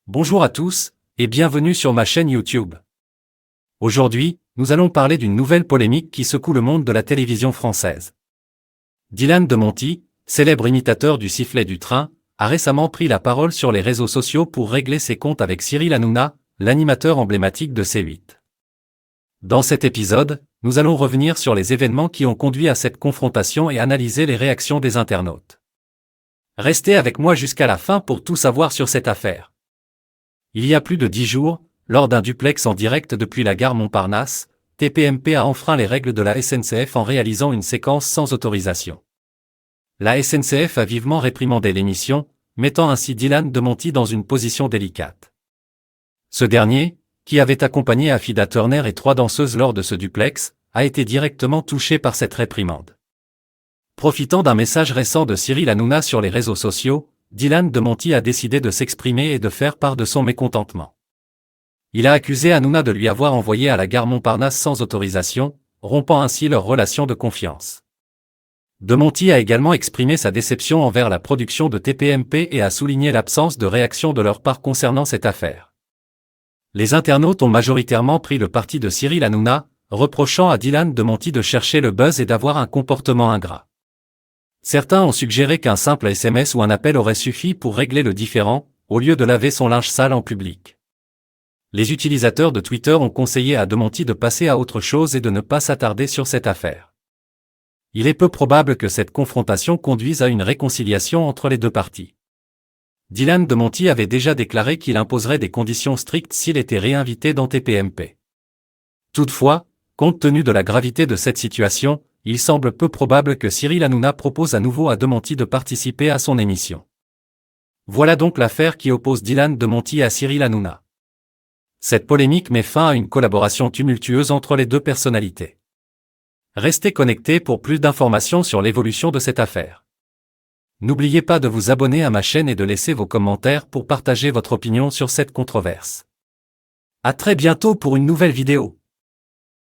Bonjour à tous, et bienvenue sur ma chaîne YouTube. Aujourd'hui, nous allons parler d'une nouvelle polémique qui secoue le monde de la télévision française. Dylan de Monti, célèbre imitateur du sifflet du train, a récemment pris la parole sur les réseaux sociaux pour régler ses comptes avec Cyril Hanouna, l'animateur emblématique de C8. Dans cet épisode, nous allons revenir sur les événements qui ont conduit à cette confrontation et analyser les réactions des internautes. Restez avec moi jusqu'à la fin pour tout savoir sur cette affaire. Il y a plus de 10 jours, lors d'un duplex en direct depuis la gare Montparnasse, TPMP a enfreint les règles de la SNCF en réalisant une séquence sans autorisation. La SNCF a vivement réprimandé l'émission, mettant ainsi Dylan de Monti dans une position délicate. Ce dernier, qui avait accompagné Affida Turner et 3 danseuses lors de ce duplex, a été directement touché par cette réprimande. Profitant d'un message récent de Cyril Hanouna sur les réseaux sociaux, Dylan de Monti a décidé de s'exprimer et de faire part de son mécontentement. Il a accusé Hanouna de lui avoir envoyé à la gare Montparnasse sans autorisation, rompant ainsi leur relation de confiance. De Monti a également exprimé sa déception envers la production de TPMP et a souligné l'absence de réaction de leur part concernant cette affaire. Les internautes ont majoritairement pris le parti de Cyril Hanouna, reprochant à Dylan de Monti de chercher le buzz et d'avoir un comportement ingrat. Certains ont suggéré qu'un simple SMS ou un appel aurait suffi pour régler le différend, au lieu de laver son linge sale en public. Les utilisateurs de Twitter ont conseillé à De Monti de passer à autre chose et de ne pas s'attarder sur cette affaire. Il est peu probable que cette confrontation conduise à une réconciliation entre les deux parties. Dylan de Monti avait déjà déclaré qu'il imposerait des conditions strictes s'il était réinvité dans TPMP. Toutefois, compte tenu de la gravité de cette situation, il semble peu probable que Cyril Hanouna propose à nouveau à De Monti de participer à son émission. Voilà donc l'affaire qui oppose Dylan de Monti à Cyril Hanouna. Cette polémique met fin à une collaboration tumultueuse entre les deux personnalités. Restez connectés pour plus d'informations sur l'évolution de cette affaire. N'oubliez pas de vous abonner à ma chaîne et de laisser vos commentaires pour partager votre opinion sur cette controverse. À très bientôt pour une nouvelle vidéo.